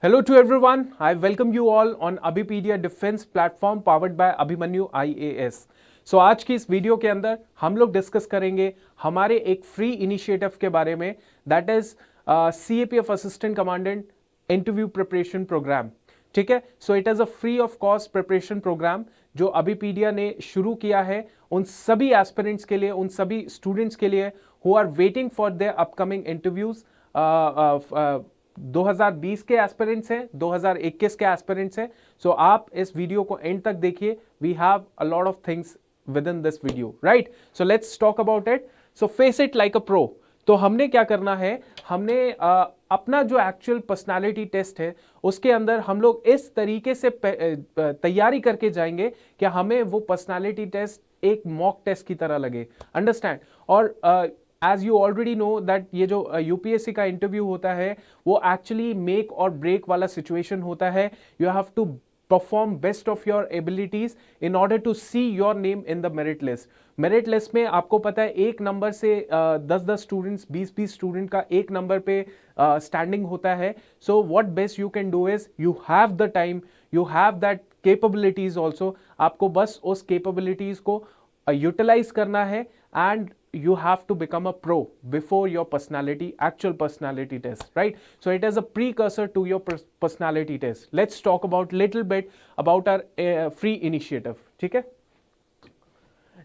Hello to everyone. I welcome you all on Abhipedia Defense platform powered by Abhimanyu IAS. So आज की इस video के अंदर हम लोग डिस्कस करेंगे हमारे एक फ्री इनिशिएटिव के बारे में, that is CAPF assistant commandant interview preparation programme. ठीक है, so it is a free of cost preparation programme जो अभिपीडिया ने शुरू किया है उन सभी एस्पिरेंट्स के लिए, उन सभी स्टूडेंट्स के लिए who are waiting for their upcoming interviews. 2020 के एस्पिरेंट्स हैं, 2021 के एस्पिरेंट्स हैं. सो आप इस वीडियो को एंड तक देखिए. We have a lot of things within this video, right? So let's talk about it. So face it like a pro. तो हमने क्या करना है, हमने अपना जो एक्चुअल पर्सनालिटी टेस्ट है उसके अंदर हम लोग इस तरीके से तैयारी करके जाएंगे कि हमें वो पर्सनालिटी टेस्ट एक मॉक टेस्ट की तरह लगे. अंडरस्टैंड? और as you already know that ये जो यूपीएससी का इंटरव्यू होता है वो एक्चुअली मेक और ब्रेक वाला सिचुएशन होता है. You have to perform best of your abilities in order to see your name in the merit list. Merit list में आपको पता है एक नंबर से 10-10 स्टूडेंट्स, 20-20 स्टूडेंट का एक नंबर पे स्टैंडिंग होता है. So what best you can do is you have the time, you have that capabilities also. आपको बस उस कैपेबिलिटीज को यूटिलाइज करना है and you have to become a pro before your actual personality test, right? So it is a precursor to your personality test. Let's talk about little bit about our free initiative. ठीक है,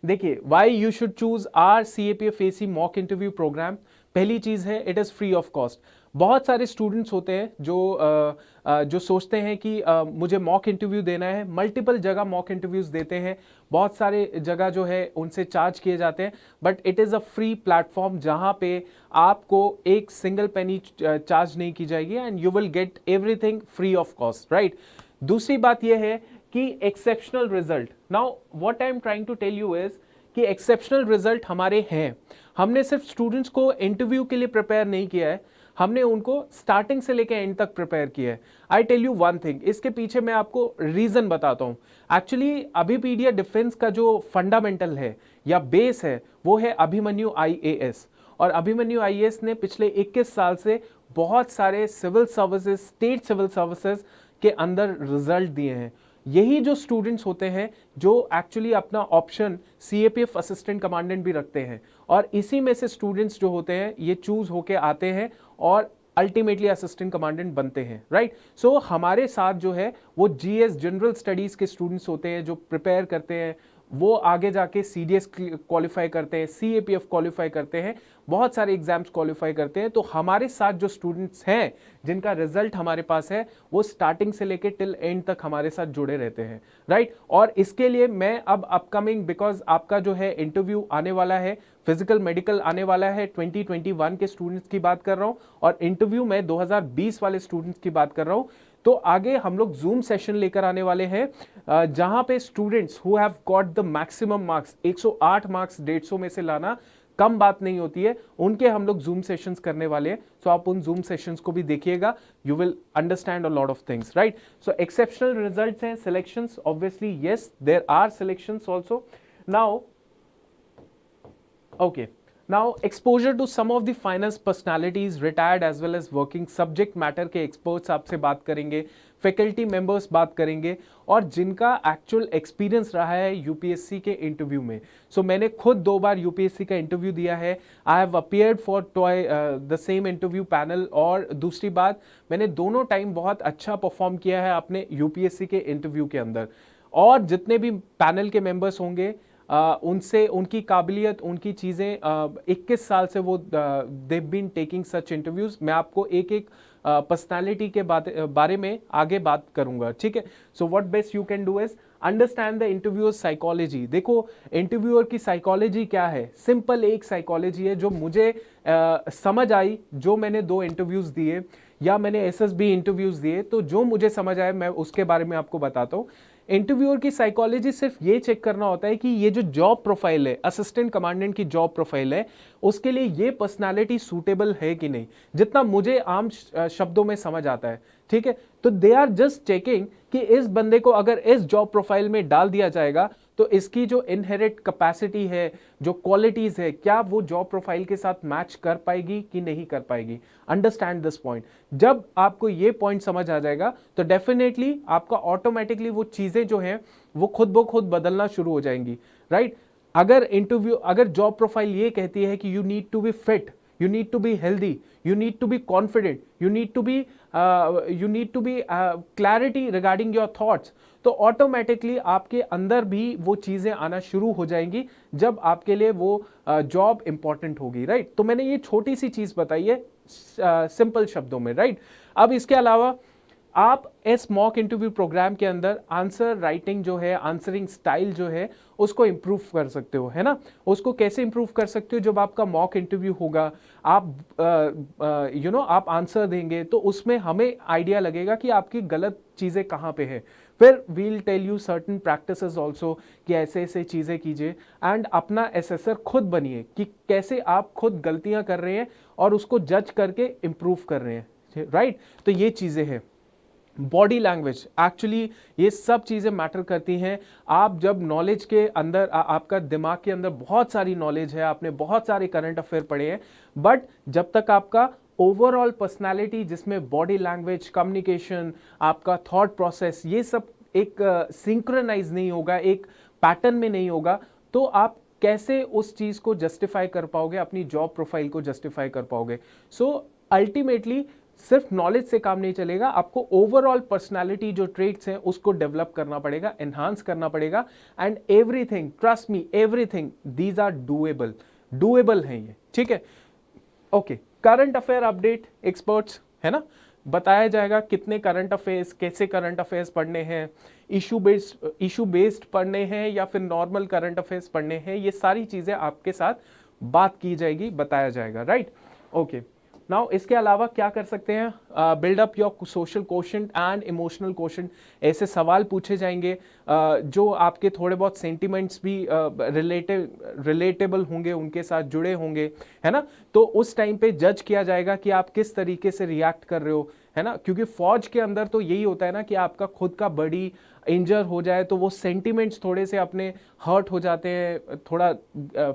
देखिए why you should choose our CAPF AC mock interview program. पहली चीज है it is free of cost. बहुत सारे students होते हैं जो सोचते हैं कि मुझे मॉक इंटरव्यू देना है, मल्टीपल जगह मॉक इंटरव्यूज देते हैं, बहुत सारे जगह जो है उनसे चार्ज किए जाते हैं. But it is a free platform जहां पे आपको एक सिंगल पेनी चार्ज नहीं की जाएगी and you will get everything free of cost, right? दूसरी बात यह है कि exceptional result. Now what I am trying to tell you is कि एक्सेप्शनल रिजल्ट हमारे हैं. हमने सिर्फ स्टूडेंट्स को इंटरव्यू के लिए प्रिपेयर नहीं किया है, हमने उनको स्टार्टिंग से लेकर एंड तक प्रिपेयर किया है. I tell you one thing, इसके पीछे मैं आपको रीजन बताता हूं. एक्चुअली अभिपीडिया डिफेंस का जो फंडामेंटल है या बेस है वो है अभिमन्यु IAS. और अभिमन्यु IAS ने पिछले 21 साल से बहुत सारे civil services, state civil services के अंदर रिजल्ट दिए हैं. यही जो स्टूडेंट्स होते हैं जो एक्चुअली अपना ऑप्शन CAPF असिस्टेंट कमांडेंट भी रखते हैं, और इसी में से स्टूडेंट्स जो होते हैं ये चूज होके आते हैं और अल्टीमेटली असिस्टेंट कमांडेंट बनते हैं, राइट? सो हमारे साथ जो है वो GS जनरल स्टडीज के स्टूडेंट्स होते हैं जो प्रिपेयर करते हैं, वो आगे जाके CDS क्वालिफाई करते हैं, CAPF क्वालिफाई करते हैं, बहुत सारे एग्जाम्स क्वालिफाई करते हैं. तो हमारे साथ जो स्टूडेंट्स हैं जिनका रिजल्ट हमारे पास है वो स्टार्टिंग से लेके टिल एंड तक हमारे साथ जुड़े रहते हैं, राइट? और इसके लिए मैं अब अपकमिंग, बिकॉज आपका जो है इंटरव्यू आने वाला है, फिजिकल मेडिकल आने वाला है, 2021 के स्टूडेंट्स की बात कर रहा हूं, और इंटरव्यू में 2020 वाले स्टूडेंट्स की बात कर रहा हूं. तो आगे हम लोग जूम सेशन लेकर आने वाले हैं जहां पे students who have got the maximum marks, 108 marks 150 में से लाना कम बात नहीं होती है, उनके हम लोग जूम सेशंस करने वाले हैं. सो आप उन जूम सेशंस को भी देखिएगा, you will understand a lot of things, right? So exceptional results हैं, selections, obviously yes there are selections also. Now okay, now exposure to some of the finance personalities, retired as well as working, subject matter के experts आपसे बात करेंगे, faculty members बात करेंगे, और जिनका actual experience रहा है यूपीएससी के इंटरव्यू में. सो मैंने खुद 2 बार यूपीएससी का इंटरव्यू दिया है. I have appeared for the same interview panel, और दूसरी बात मैंने दोनों टाइम बहुत अच्छा परफॉर्म किया है अपने यूपीएससी के इंटरव्यू के अंदर. और जितने भी पैनल के मेंबर्स होंगे उनसे उनकी काबिलियत, उनकी चीज़ें 21 साल से वो they been taking such interviews. मैं आपको एक एक पर्सनालिटी के बारे में आगे बात करूंगा, ठीक है? So what best you can do is understand the interviewer psychology. देखो इंटरव्यूअर की साइकोलॉजी क्या है, सिंपल एक साइकोलॉजी है जो मुझे समझ आई, जो मैंने 2 इंटरव्यूज दिए या मैंने SSB इंटरव्यूज दिए, तो जो मुझे समझ आया मैं उसके बारे में आपको बताता हूँ. इंटरव्यूअर की साइकोलॉजी सिर्फ ये चेक करना होता है कि ये जो जॉब प्रोफाइल है, असिस्टेंट कमांडेंट की जॉब प्रोफाइल है, उसके लिए ये पर्सनालिटी सूटेबल है कि नहीं, जितना मुझे आम शब्दों में समझ आता है, ठीक है। तो दे आर जस्ट चेकिंग कि इस बंदे को अगर इस जॉब प्रोफाइल में डाल दिया जाएगा तो इसकी जो इनहेरिट कैपेसिटी है, जो क्वालिटीज है, क्या वो जॉब प्रोफाइल के साथ मैच कर पाएगी कि नहीं कर पाएगी। Understand this point. जब आपको ये पॉइंट समझ आ जाएगा तो डेफिनेटली आपका ऑटोमेटिकली वो चीजें जो हैं वो खुद ब खुद बदलना शुरू हो जाएंगी, राइट। अगर जॉब प्रोफाइल ये कहती है कि you need to be fit, you need to be healthy, you need to be confident, you need to be clarity regarding your thoughts, तो ऑटोमेटिकली आपके अंदर भी वो चीजें आना शुरू हो जाएंगी जब आपके लिए वो जॉब इंपॉर्टेंट होगी, राइट। तो मैंने ये छोटी सी चीज बताई है सिंपल शब्दों में, राइट। अब इसके अलावा आप इस मॉक इंटरव्यू प्रोग्राम के अंदर आंसर राइटिंग जो है, आंसरिंग स्टाइल जो है उसको इंप्रूव कर सकते हो, है ना। उसको कैसे इंप्रूव कर सकते हो, जब आपका मॉक इंटरव्यू होगा, आप आप आंसर देंगे तो उसमें हमें आइडिया लगेगा कि आपकी गलत चीज़ें कहाँ पे है। फिर we'll tell you certain practices also कि ऐसे ऐसे चीज़ें कीजिए, एंड अपना एसेसर खुद बनिए कि कैसे आप खुद गलतियां कर रहे हैं और उसको जज करके इंप्रूव कर रहे हैं, राइट। तो ये चीज़ें हैं। बॉडी लैंग्वेज, एक्चुअली ये सब चीज़ें मैटर करती हैं। आप जब नॉलेज के अंदर आपका दिमाग के अंदर बहुत सारी नॉलेज है, आपने बहुत सारे करंट अफेयर पढ़े हैं, बट जब तक आपका ओवरऑल पर्सनालिटी जिसमें बॉडी लैंग्वेज, कम्युनिकेशन, आपका थॉट प्रोसेस, ये सब एक सिंक्रोनाइज नहीं होगा, एक पैटर्न में नहीं होगा, तो आप कैसे उस चीज़ को जस्टिफाई कर पाओगे, अपनी जॉब प्रोफाइल को जस्टिफाई कर पाओगे। सो अल्टीमेटली सिर्फ नॉलेज से काम नहीं चलेगा, आपको ओवरऑल पर्सनालिटी जो ट्रेट्स हैं उसको डेवलप करना पड़ेगा, एनहांस करना पड़ेगा, and everything, trust me, everything these are doable हैं ये, ठीक है। Okay, current affair update experts, है ना, बताया जाएगा कितने करंट अफेयर्स, कैसे करंट अफेयर्स पढ़ने हैं, इशू बेस्ड पढ़ने हैं या फिर नॉर्मल करंट अफेयर्स पढ़ने हैं, ये सारी चीजें आपके साथ बात की जाएगी, बताया जाएगा, राइट। ओके, नाउ इसके अलावा क्या कर सकते हैं, build up your social quotient and emotional quotient. ऐसे सवाल पूछे जाएंगे जो आपके थोड़े बहुत सेंटिमेंट्स भी रिलेटेबल होंगे, उनके साथ जुड़े होंगे, है ना। तो उस टाइम पे जज किया जाएगा कि आप किस तरीके से रिएक्ट कर रहे हो, है ना, क्योंकि फौज के अंदर तो यही होता है ना कि आपका खुद का बॉडी इंजर हो जाए तो वो सेंटिमेंट्स थोड़े से अपने हर्ट हो जाते हैं, थोड़ा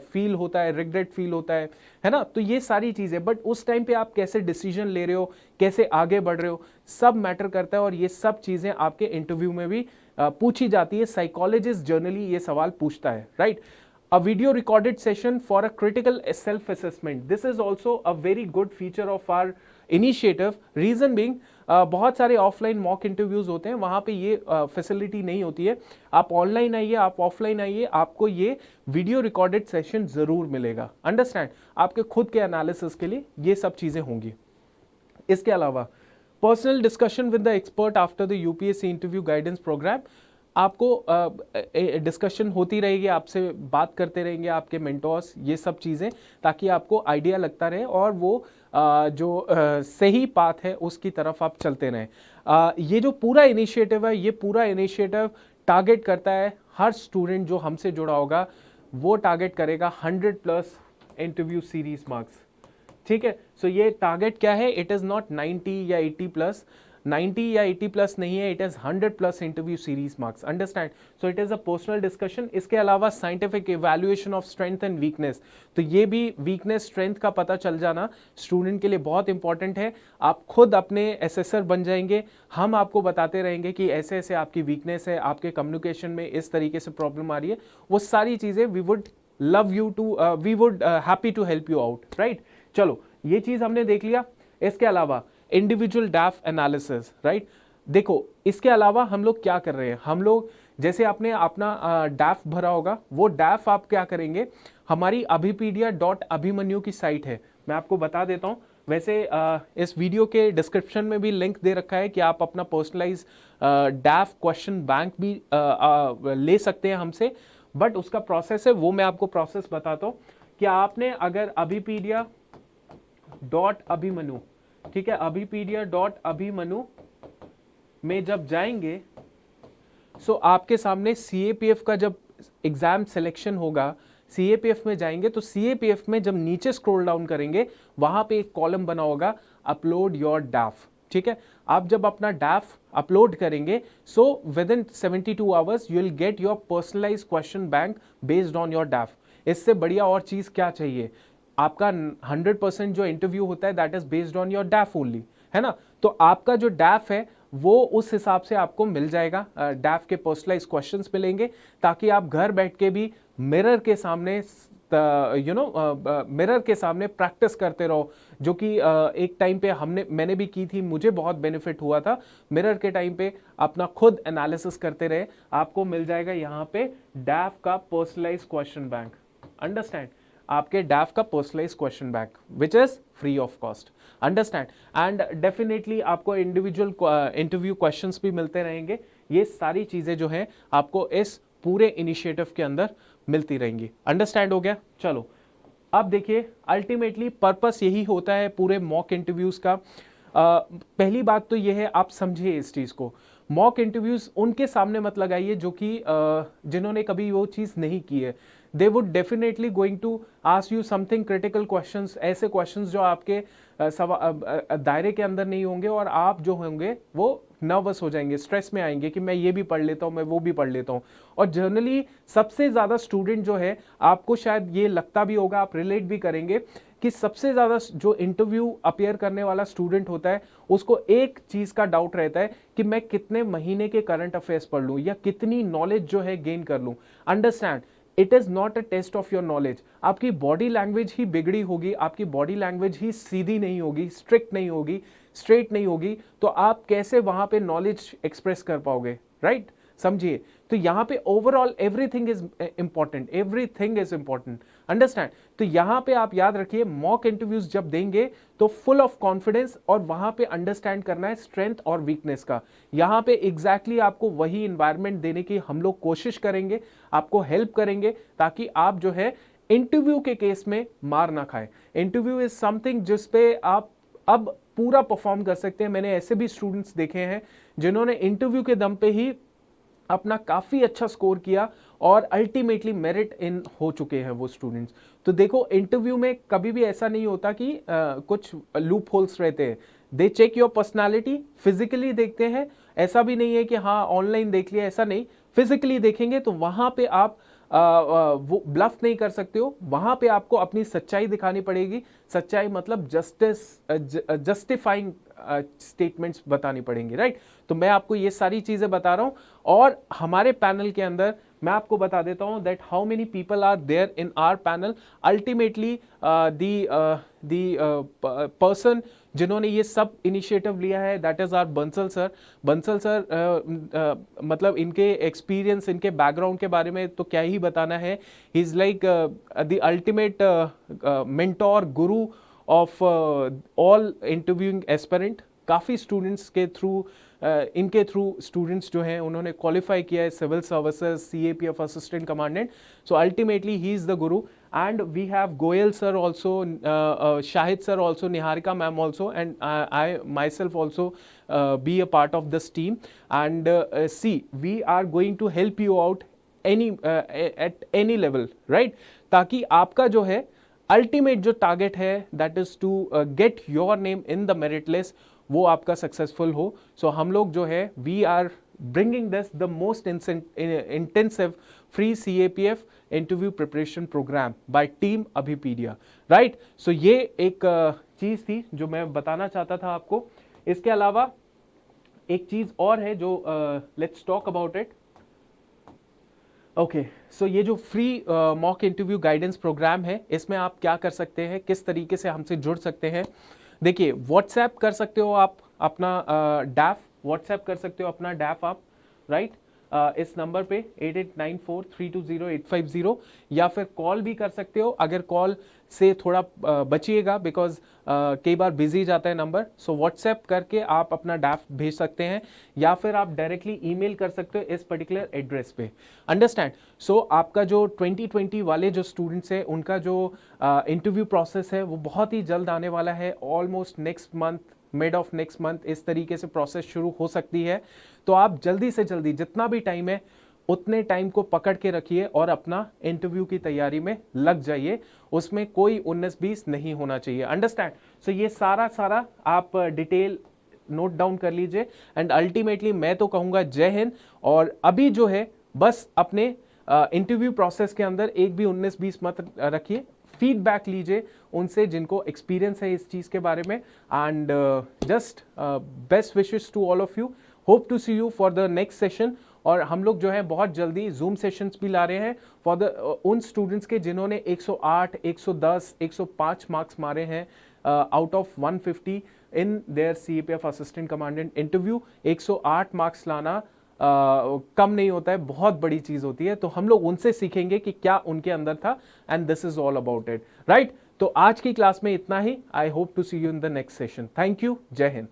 फील होता है, रिग्रेट फील होता है ना। तो ये सारी चीजें, बट उस टाइम पे आप कैसे डिसीजन ले रहे हो, कैसे आगे बढ़ रहे हो, सब मैटर करता है, और ये सब चीजें आपके इंटरव्यू में भी पूछी जाती है। साइकोलॉजिस्ट जनरली ये सवाल पूछता है, right. A video recorded session for a critical self-assessment. This is also a very good feature of our initiative. Reason being, बहुत सारे ऑफलाइन मॉक इंटरव्यूज होते हैं, वहाँ पे ये फैसिलिटी नहीं होती है। आप ऑनलाइन आइए, आप ऑफलाइन आइए, आपको ये वीडियो रिकॉर्डेड सेशन ज़रूर मिलेगा। अंडरस्टैंड, आपके खुद के एनालिसिस के लिए ये सब चीज़ें होंगी। इसके अलावा personal discussion with the expert after the UPSC interview guidance programme, आपको डिस्कशन होती रहेगी, आपसे बात करते रहेंगे आपके मेंटोर्स, ये सब चीज़ें, ताकि आपको आइडिया लगता रहे और वो जो सही पाथ है उसकी तरफ आप चलते रहें। ये जो पूरा इनिशिएटिव है, ये पूरा इनिशिएटिव टारगेट करता है हर स्टूडेंट जो हमसे जुड़ा होगा, वो टारगेट करेगा 100+ इंटरव्यू सीरीज मार्क्स, ठीक है। सो ये टारगेट क्या है, इट इज़ नॉट 90 या 80+, 90 या 80+ नहीं है, it is 100+ interview series marks. Understand, so it is a personal discussion. इसके अलावा scientific evaluation of strength and weakness, तो ये भी वीकनेस स्ट्रेंथ का पता चल जाना स्टूडेंट के लिए बहुत इंपॉर्टेंट है। आप खुद अपने एसेसर बन जाएंगे, हम आपको बताते रहेंगे कि ऐसे ऐसे आपकी वीकनेस है, आपके कम्युनिकेशन में इस तरीके से प्रॉब्लम आ रही है, वो सारी चीज़ें we would happy to help you out, right. चलो, ये चीज़ हमने देख लिया। इसके अलावा इंडिविजुअल डैफ एनालिसिस, राइट। देखो, इसके अलावा हम लोग क्या कर रहे हैं, हम लोग जैसे आपने अपना डैफ भरा होगा, वो डैफ आप क्या करेंगे, हमारी अभिपीडिया.अभिमन्यु की साइट है, मैं आपको बता देता हूँ। वैसे इस वीडियो के डिस्क्रिप्शन में भी लिंक दे रखा है कि आप अपना पर्सनलाइज डैफ क्वेश्चन बैंक भी ले सकते हैं हमसे, बट उसका प्रोसेस है वो मैं आपको प्रोसेस बताता हूँ। कि आपने अगर अभिपीडिया.अभिमन्यु, ठीक है, अभिपीडिया.अभिमन्यु में जब जाएंगे, सो आपके सामने CAPF का जब एग्जाम सिलेक्शन होगा, CAPF में जाएंगे तो CAPF में जब नीचे स्क्रॉल डाउन करेंगे वहां पे एक कॉलम बना होगा अपलोड योर डैफ, ठीक है। आप जब अपना डैफ अपलोड करेंगे so within 72 hours you will get your personalise question bank based on your DAF. इससे बढ़िया और चीज क्या चाहिए? आपका 100% जो इंटरव्यू होता है that is based on your डैफ only, है ना। तो आपका जो डैफ है वो उस हिसाब से आपको मिल जाएगा, डैफ के पर्सनलाइज क्वेश्चंस मिलेंगे, ताकि आप घर बैठ के भी मिरर के सामने मिरर के सामने प्रैक्टिस करते रहो, जो कि एक टाइम पे मैंने भी की थी, मुझे बहुत बेनिफिट हुआ था। मिरर के टाइम पे अपना खुद एनालिसिस करते रहे, आपको मिल जाएगा यहाँ पे डैफ का पर्सनलाइज क्वेश्चन बैंक। अंडरस्टैंड? आपके डैफ का personalise question bank which is free of cost. Understand? And definitely आपको इंडिविजुअल इंटरव्यू क्वेश्चंस भी मिलते रहेंगे। ये सारी चीजें जो हैं आपको इस पूरे इनिशिएटिव के अंदर मिलती रहेंगी। अंडरस्टैंड हो गया? चलो अब देखिए, अल्टीमेटली पर्पस यही होता है पूरे मॉक इंटरव्यूज का। पहली बात तो यह है, आप समझिए इस चीज को, मॉक इंटरव्यूज उनके सामने मत लगाइए जो कि जिन्होंने कभी वो चीज नहीं की है। They would definitely going to ask you something critical questions, ऐसे क्वेश्चंस जो आपके दायरे के अंदर नहीं होंगे, और आप जो होंगे वो नर्वस हो जाएंगे, स्ट्रेस में आएंगे कि मैं ये भी पढ़ लेता हूँ, मैं वो भी पढ़ लेता हूँ। और जनरली सबसे ज़्यादा स्टूडेंट जो है, आपको शायद ये लगता भी होगा, आप रिलेट भी करेंगे कि सबसे ज़्यादा जो इंटरव्यू अपियर करने वाला स्टूडेंट होता है उसको एक चीज़ का डाउट रहता है कि मैं कितने महीने के करंट अफेयर्स पढ़ लूँ या कितनी नॉलेज जो है गेन कर लूँ। Understand, it is not a test of your knowledge. आपकी बॉडी लैंग्वेज ही बिगड़ी होगी, आपकी बॉडी लैंग्वेज ही सीधी नहीं होगी, स्ट्रिक्ट नहीं होगी, स्ट्रेट नहीं होगी, तो आप कैसे वहां पे नॉलेज एक्सप्रेस कर पाओगे? राइट? समझिए, तो यहां पे overall everything is important, everything is important. Understand? तो यहां पे आप याद रखिए, मॉक इंटरव्यूज जब देंगे तो फुल ऑफ कॉन्फिडेंस, और वहां पे अंडरस्टैंड करना है स्ट्रेंथ और वीकनेस का। यहां पे एग्जैक्टली आपको वही इंवायरमेंट देने की हम लोग कोशिश करेंगे, आपको हेल्प करेंगे, ताकि आप जो है इंटरव्यू के केस में मार ना खाए। इंटरव्यू इज समथिंग जिसपे आप अब पूरा परफॉर्म कर सकते हैं। मैंने ऐसे भी स्टूडेंट्स देखे हैं जिन्होंने इंटरव्यू के दम पे ही अपना काफी अच्छा स्कोर किया और अल्टीमेटली मेरिट इन हो चुके हैं वो स्टूडेंट्स। तो देखो, इंटरव्यू में कभी भी ऐसा नहीं होता कि कुछ लूप होल्स रहते हैं। दे चेक योर पर्सनालिटी, फिजिकली देखते हैं। ऐसा भी नहीं है कि हाँ ऑनलाइन देख लिया, ऐसा नहीं, फिजिकली देखेंगे तो वहां पे आप वो ब्लफ नहीं कर सकते हो। वहां पे आपको अपनी सच्चाई दिखानी पड़ेगी। सच्चाई मतलब जस्टिफाइंग स्टेटमेंट्स बतानी पड़ेंगी, राइट? तो मैं आपको ये सारी चीजें बता रहा हूं, और हमारे पैनल के अंदर मैं आपको बता देता हूं that how many people are there in our panel. Ultimately the person जिन्होंने ये सब इनिशिएटिव लिया है that is our Bansal sir. Bansal sir मतलब इनके एक्सपीरियंस, इनके बैकग्राउंड के बारे में तो क्या ही बताना है। He is like the ultimate mentor, guru of all interviewing aspirant. काफ़ी स्टूडेंट्स के थ्रू इनके थ्रू स्टूडेंट्स जो हैं उन्होंने क्वालिफाई किया है civil services, CAPF assistant commandant. So ultimately he is the guru, and we have Goyal sir also, Shahid sir also, Niharika ma'am also, and I myself also be a part of this team. And see, we are going to help you out at any level, right? ताकि आपका जो है ultimate जो target है that is to get your name in the merit list, वो आपका successful हो। सो हम लोग जो है we are bringing this the most intensive free CAPF interview preparation program by team Abhipedia, right? So ये एक चीज थी जो मैं बताना चाहता था आपको। इसके अलावा एक चीज और है जो let's talk about it. Okay, so ये जो free mock interview guidance program है, इसमें आप क्या कर सकते हैं, किस तरीके से हमसे जुड़ सकते हैं। देखिए, व्हाट्सएप कर सकते हो आप अपना डैफ, व्हाट्सएप कर सकते हो अपना डैफ आप, राइट? इस नंबर पे 8894320850, या फिर कॉल भी कर सकते हो। अगर कॉल से थोड़ा बचिएगा बिकॉज कई बार बिजी जाता है नंबर। सो व्हाट्सएप करके आप अपना डैफ भेज सकते हैं, या फिर आप डायरेक्टली ईमेल कर सकते हो इस पर्टिकुलर एड्रेस पे। अंडरस्टैंड? सो आपका जो 2020 वाले जो स्टूडेंट्स हैं उनका जो इंटरव्यू प्रोसेस है वो बहुत ही जल्द आने वाला है। Almost next month, mid of next month इस तरीके से प्रोसेस शुरू हो सकती है। तो आप जल्दी से जल्दी जितना भी टाइम है उतने टाइम को पकड़ के रखिए और अपना इंटरव्यू की तैयारी में लग जाइए, उसमें कोई 19-20 नहीं होना चाहिए। अंडरस्टैंड? सो ये सारा आप डिटेल नोट डाउन कर लीजिए एंड अल्टीमेटली मैं तो कहूंगा जय हिंद। और अभी जो है बस अपने इंटरव्यू प्रोसेस के अंदर एक भी 19-20 मत रखिए, फीडबैक लीजिए उनसे जिनको एक्सपीरियंस है इस चीज के बारे में। And just best wishes to all of you, hope to see you for the next session. और हम लोग जो है बहुत जल्दी जूम सेशंस भी ला रहे हैं फॉर द उन स्टूडेंट्स के जिन्होंने 108, 110, 105 मार्क्स मारे हैं out of 150 in their CAPF assistant commandant interview. 108 marks लाना कम नहीं होता है, बहुत बड़ी चीज होती है। तो हम लोग उनसे सीखेंगे कि क्या उनके अंदर था, and this is all about it, right? तो आज की क्लास में इतना ही। I hope to see you in the next session. Thank you, जय हिंद।